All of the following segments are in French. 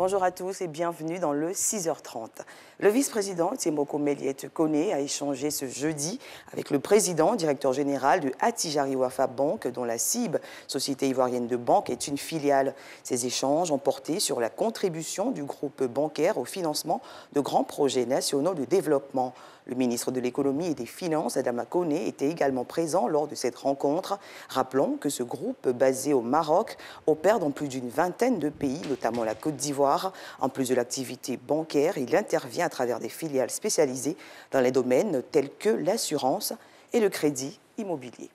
Bonjour à tous et bienvenue dans le 6h30. Le vice-président Tiemoko Meliette Kone a échangé ce jeudi avec le président, directeur général de Attijari Wafa Bank, dont la CIB, Société ivoirienne de banque, est une filiale. Ces échanges ont porté sur la contribution du groupe bancaire au financement de grands projets nationaux de développement. Le ministre de l'Économie et des Finances, Adama Kone, était également présent lors de cette rencontre. Rappelons que ce groupe, basé au Maroc, opère dans plus d'une vingtaine de pays, notamment la Côte d'Ivoire. En plus de l'activité bancaire, il intervient à travers des filiales spécialisées dans les domaines tels que l'assurance et le crédit immobilier.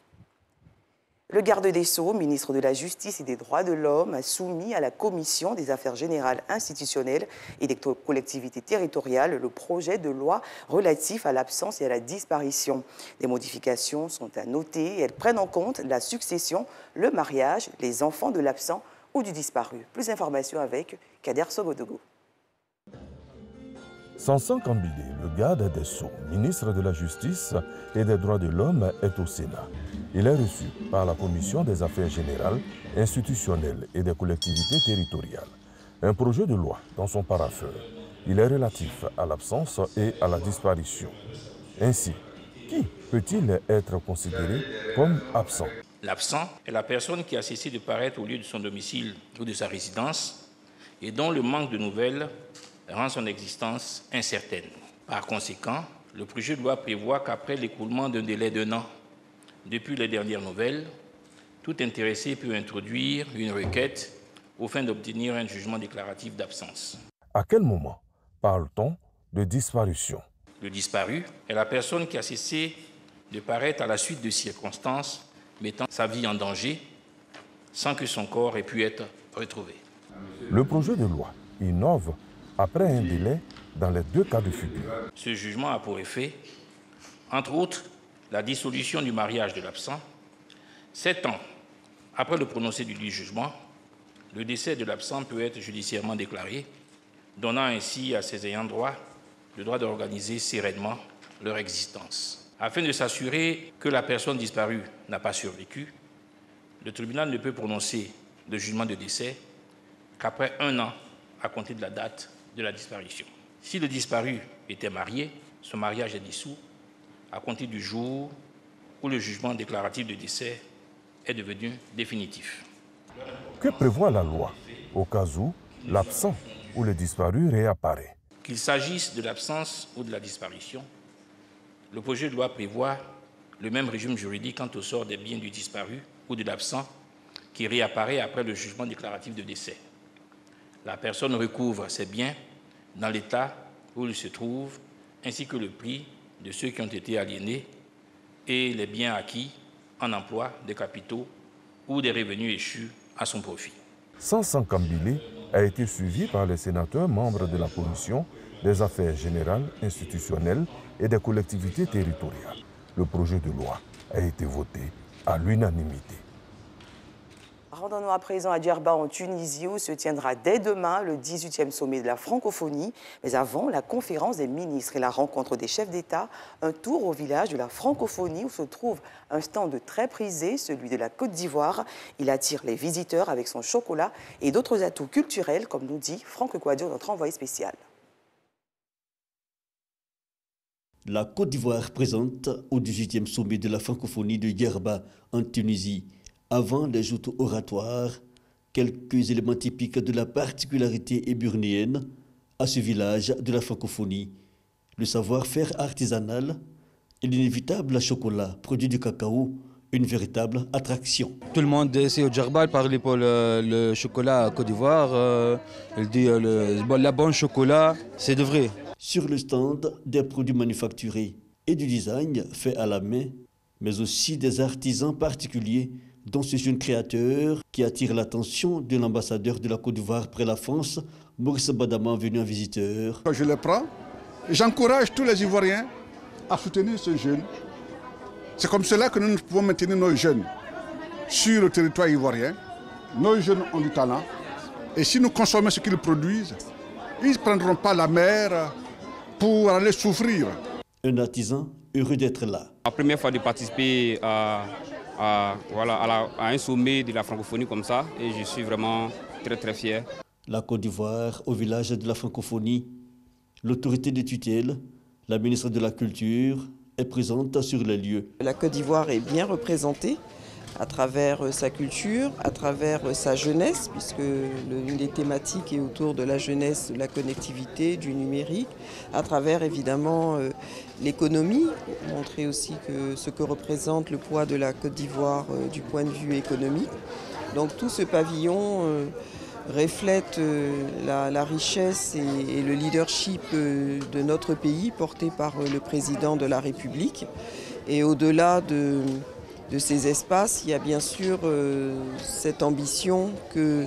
Le garde des Sceaux, ministre de la Justice et des Droits de l'Homme, a soumis à la Commission des Affaires générales institutionnelles et des collectivités territoriales le projet de loi relatif à l'absence et à la disparition. Des modifications sont à noter et elles prennent en compte la succession, le mariage, les enfants de l'absent ou du disparu. Plus d'informations avec Kader Sogodogo. Sansan Kambile, le garde des Sceaux, ministre de la Justice et des Droits de l'Homme, est au Sénat. Il est reçu par la Commission des Affaires générales, institutionnelles et des collectivités territoriales. Un projet de loi dans son parapheur. Il est relatif à l'absence et à la disparition. Ainsi, qui peut-il être considéré comme absent? L'absent est la personne qui a cessé de paraître au lieu de son domicile ou de sa résidence et dont le manque de nouvelles rend son existence incertaine. Par conséquent, le projet de loi prévoit qu'après l'écoulement d'un délai d'1 an depuis les dernières nouvelles, tout intéressé peut introduire une requête aux fins d'obtenir un jugement déclaratif d'absence. À quel moment parle-t-on de disparition? Le disparu est la personne qui a cessé de paraître à la suite de circonstances mettant sa vie en danger sans que son corps ait pu être retrouvé. Le projet de loi innove après un délai dans les deux cas de figure. Ce jugement a pour effet, entre autres, la dissolution du mariage de l'absent. 7 ans après le prononcé du jugement, le décès de l'absent peut être judiciairement déclaré, donnant ainsi à ses ayants droit le droit d'organiser sereinement leur existence. Afin de s'assurer que la personne disparue n'a pas survécu, le tribunal ne peut prononcer le jugement de décès qu'après 1 an à compter de la date de la disparition. Si le disparu était marié, son mariage est dissous à compter du jour où le jugement déclaratif de décès est devenu définitif. Que prévoit la loi au cas où l'absent ou le disparu réapparaît? Qu'il s'agisse de l'absence ou de la disparition, le projet de loi prévoit le même régime juridique quant au sort des biens du disparu ou de l'absent qui réapparaît après le jugement déclaratif de décès. La personne recouvre ses biens dans l'état où il se trouve, ainsi que le prix de ceux qui ont été aliénés et les biens acquis en emploi des capitaux ou des revenus échus à son profit. Sansan Kambile a été suivi par les sénateurs membres de la Commission des Affaires générales, institutionnelles et des collectivités territoriales. Le projet de loi a été voté à l'unanimité. Rendons-nous à présent à Djerba en Tunisie où se tiendra dès demain le 18e sommet de la francophonie. Mais avant la conférence des ministres et la rencontre des chefs d'État, un tour au village de la francophonie où se trouve un stand très prisé, celui de la Côte d'Ivoire. Il attire les visiteurs avec son chocolat et d'autres atouts culturels, comme nous dit Franck Kouadio, notre envoyé spécial. La Côte d'Ivoire présente au 18e sommet de la francophonie de Djerba en Tunisie. Avant les joutes oratoires, quelques éléments typiques de la particularité éburnéenne à ce village de la francophonie. Le savoir-faire artisanal et l'inévitable chocolat produit du cacao, une véritable attraction. Tout le monde ici au Djerba parle pour le chocolat Côte d'Ivoire. Il dit la bonne chocolat, c'est de vrai. Sur le stand, des produits manufacturés et du design fait à la main, mais aussi des artisans particuliers, dont ce jeune créateur qui attire l'attention de l'ambassadeur de la Côte d'Ivoire près la France, Maurice Badama, venu en visiteur. Je le prends, j'encourage tous les Ivoiriens à soutenir ce jeune. C'est comme cela que nous pouvons maintenir nos jeunes sur le territoire ivoirien. Nos jeunes ont du talent et si nous consommons ce qu'ils produisent, ils ne prendront pas la mer pour aller souffrir. Un artisan heureux d'être là. La première fois de participer à un sommet de la francophonie comme ça et je suis vraiment très fier. La Côte d'Ivoire au village de la francophonie. L'autorité de tutelle, la ministre de la Culture, est présente sur les lieux. La Côte d'Ivoire est bien représentée à travers sa culture, à travers sa jeunesse, puisque une des thématiques est autour de la jeunesse, de la connectivité, du numérique, à travers évidemment l'économie, montrer aussi ce que représente le poids de la Côte d'Ivoire du point de vue économique. Donc tout ce pavillon reflète la richesse et le leadership de notre pays porté par le président de la République. Et au-delà de ces espaces, il y a bien sûr cette ambition que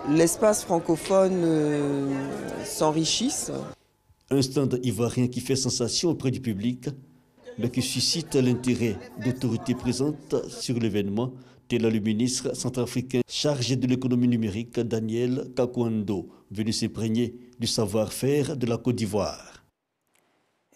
l'espace francophone s'enrichisse. Un stand ivoirien qui fait sensation auprès du public, mais qui suscite l'intérêt d'autorités présentes sur l'événement, tel le ministre centrafricain chargé de l'économie numérique, Daniel Kakwando, venu s'imprégner du savoir-faire de la Côte d'Ivoire.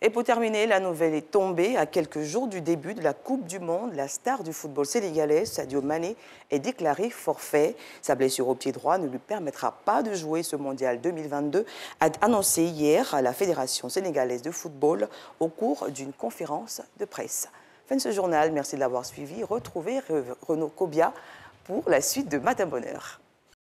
Et pour terminer, la nouvelle est tombée. À quelques jours du début de la Coupe du Monde, la star du football sénégalais, Sadio Mané, est déclaré forfait. Sa blessure au pied droit ne lui permettra pas de jouer ce mondial 2022, a annoncé hier la Fédération sénégalaise de football au cours d'une conférence de presse. Fin de ce journal, merci de l'avoir suivi. Retrouvez Renaud Kobia pour la suite de Matin Bonheur.